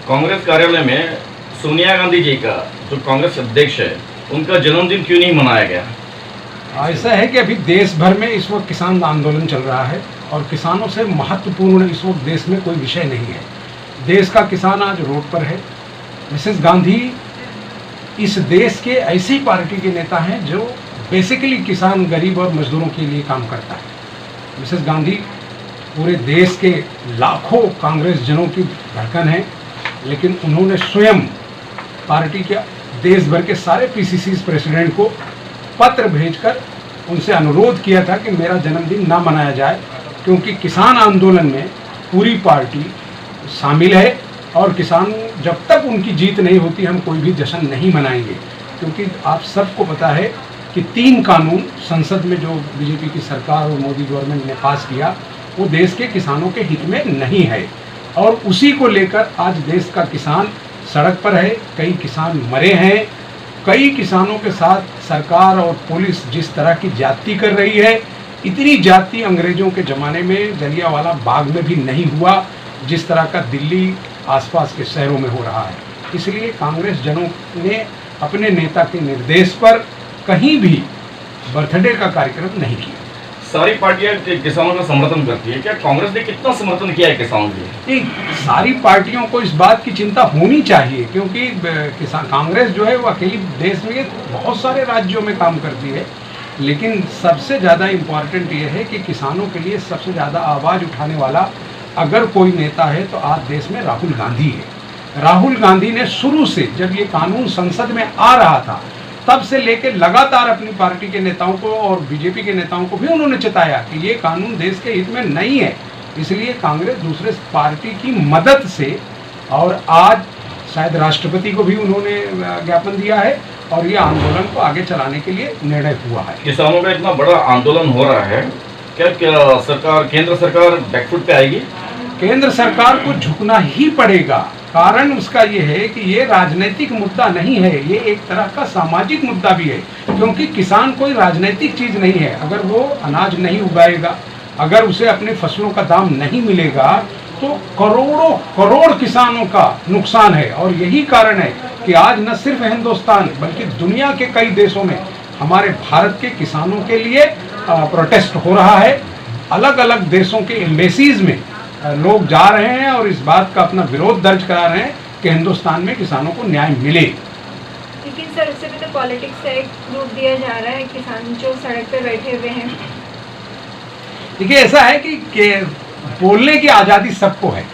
कांग्रेस कार्यालय में सोनिया गांधी जी का, जो कांग्रेस अध्यक्ष है, उनका जन्मदिन क्यों नहीं मनाया गया? ऐसा है कि अभी देश भर में इस वक्त किसान आंदोलन चल रहा है और किसानों से महत्वपूर्ण इस वक्त देश में कोई विषय नहीं है। देश का किसान आज रोड पर है। मिसेस गांधी इस देश के ऐसी पार्टी के नेता हैं जो बेसिकली किसान, गरीब और मजदूरों के लिए काम करता है। मिसेस गांधी पूरे देश के लाखों कांग्रेस जनों की धड़कन है, लेकिन उन्होंने स्वयं पार्टी के देश भर के सारे पीसीसी प्रेसिडेंट को पत्र भेजकर उनसे अनुरोध किया था कि मेरा जन्मदिन ना मनाया जाए, क्योंकि किसान आंदोलन में पूरी पार्टी शामिल है और किसान जब तक उनकी जीत नहीं होती हम कोई भी जश्न नहीं मनाएंगे। क्योंकि आप सबको पता है कि 3 कानून संसद में जो बीजेपी की सरकार और मोदी गवर्नमेंट ने पास किया वो देश के किसानों के हित में नहीं है, और उसी को लेकर आज देश का किसान सड़क पर है। कई किसान मरे हैं। कई किसानों के साथ सरकार और पुलिस जिस तरह की ज्यादती कर रही है, इतनी ज्यादती अंग्रेजों के ज़माने में जलियांवाला बाग में भी नहीं हुआ जिस तरह का दिल्ली आसपास के शहरों में हो रहा है। इसलिए कांग्रेस जनों ने अपने नेता के निर्देश पर कहीं भी बर्थडे का कार्यक्रम नहीं किया। सारी पार्टियां किसानों का समर्थन करती है, क्या कांग्रेस ने कितना समर्थन किया है किसानों के लिए? सारी पार्टियों को इस बात की चिंता होनी चाहिए, क्योंकि किसान कांग्रेस जो है वो अकेली देश में बहुत सारे राज्यों में काम करती है, लेकिन सबसे ज़्यादा इम्पॉर्टेंट ये है कि किसानों के लिए सबसे ज़्यादा आवाज़ उठाने वाला अगर कोई नेता है तो आज देश में राहुल गांधी है। राहुल गांधी ने शुरू से, जब ये कानून संसद में आ रहा था तब से लेकर लगातार अपनी पार्टी के नेताओं को और बीजेपी के नेताओं को भी उन्होंने चेताया कि ये कानून देश के हित में नहीं है। इसलिए कांग्रेस दूसरे पार्टी की मदद से, और आज शायद राष्ट्रपति को भी उन्होंने ज्ञापन दिया है और ये आंदोलन को आगे चलाने के लिए निर्णय हुआ है। किसानों का इतना बड़ा आंदोलन हो रहा है, क्या सरकार, केंद्र सरकार बैकफुट पे आएगी? केंद्र सरकार को झुकना ही पड़ेगा। कारण उसका ये है कि ये राजनीतिक मुद्दा नहीं है, ये एक तरह का सामाजिक मुद्दा भी है, क्योंकि किसान कोई राजनीतिक चीज नहीं है। अगर वो अनाज नहीं उगाएगा, अगर उसे अपने फसलों का दाम नहीं मिलेगा तो करोड़ों करोड़ किसानों का नुकसान है। और यही कारण है कि आज न सिर्फ हिंदुस्तान बल्कि दुनिया के कई देशों में हमारे भारत के किसानों के लिए प्रोटेस्ट हो रहा है। अलग अलग देशों के एम्बेसीज में लोग जा रहे हैं और इस बात का अपना विरोध दर्ज करा रहे हैं कि हिंदुस्तान में किसानों को न्याय मिले। लेकिन सर, उससे भी तो पॉलिटिक्स का एक रूप दिया जा रहा है, किसान जो सड़क पे बैठे हुए हैं। देखिए, ऐसा है कि बोलने की आज़ादी सबको है।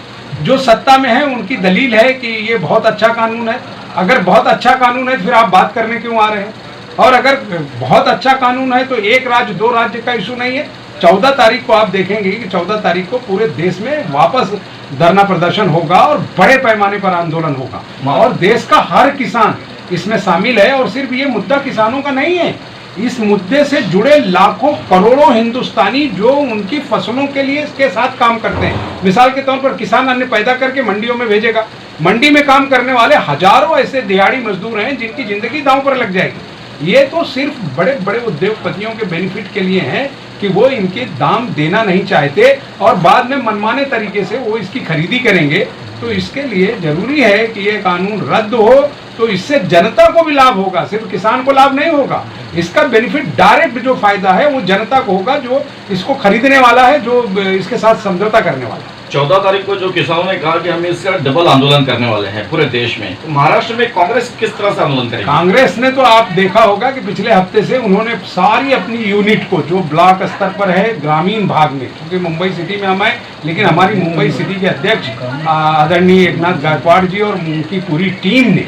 जो सत्ता में है उनकी दलील है कि ये बहुत अच्छा कानून है। अगर बहुत अच्छा कानून है तो फिर आप बात करने क्यों आ रहे हैं? और अगर बहुत अच्छा कानून है तो एक राज्य दो राज्य का इशू नहीं है। 14 तारीख को आप देखेंगे कि 14 तारीख को पूरे देश में वापस धरना प्रदर्शन होगा और बड़े पैमाने पर आंदोलन होगा और देश का हर किसान इसमें शामिल है। और सिर्फ ये मुद्दा किसानों का नहीं है, इस मुद्दे से जुड़े लाखों करोड़ों हिंदुस्तानी जो उनकी फसलों के लिए इसके साथ काम करते हैं। मिसाल के तौर पर किसान अन्न पैदा करके मंडियों में भेजेगा, मंडी में काम करने वाले हजारों ऐसे दिहाड़ी मजदूर हैं जिनकी जिंदगी दांव पर लग जाएगी। ये तो सिर्फ बड़े बड़े उद्योगपतियों के बेनिफिट के लिए हैं कि वो इनके दाम देना नहीं चाहते और बाद में मनमाने तरीके से वो इसकी खरीदी करेंगे। तो इसके लिए जरूरी है कि ये कानून रद्द हो, तो इससे जनता को भी लाभ होगा, सिर्फ किसान को लाभ नहीं होगा। इसका बेनिफिट डायरेक्ट जो फायदा है वो जनता को होगा, जो इसको खरीदने वाला है, जो इसके साथ समझौता करने वाला है। 14 तारीख को जो किसानों ने कहा कि हम इसका डबल आंदोलन करने वाले हैं पूरे देश में, तो महाराष्ट्र में कांग्रेस किस तरह से आंदोलन करेगी? कांग्रेस ने तो आप देखा होगा कि पिछले हफ्ते से उन्होंने सारी अपनी यूनिट को, जो ब्लॉक स्तर पर है ग्रामीण भाग में, क्योंकि मुंबई सिटी में हम हैं, लेकिन हमारी मुंबई सिटी के अध्यक्ष आदरणीय एकनाथ गायकवाड़ जी और उनकी पूरी टीम ने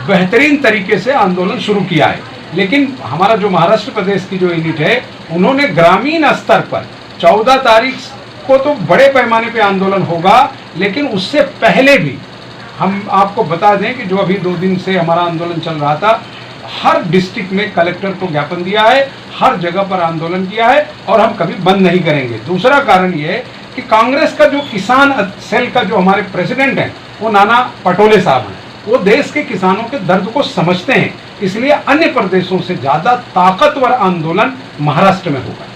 बेहतरीन तरीके से आंदोलन शुरू किया है। लेकिन हमारा जो महाराष्ट्र प्रदेश की जो यूनिट है, उन्होंने ग्रामीण स्तर पर 14 तारीख को तो बड़े पैमाने पे आंदोलन होगा, लेकिन उससे पहले भी हम आपको बता दें कि जो अभी 2 दिन से हमारा आंदोलन चल रहा था, हर डिस्ट्रिक्ट में कलेक्टर को ज्ञापन दिया है, हर जगह पर आंदोलन किया है और हम कभी बंद नहीं करेंगे। दूसरा कारण ये है कि कांग्रेस का जो किसान सेल का जो हमारे प्रेसिडेंट हैं वो नाना पटोले साहब हैं, वो देश के किसानों के दर्द को समझते हैं। इसलिए अन्य प्रदेशों से ज़्यादा ताकतवर आंदोलन महाराष्ट्र में होगा।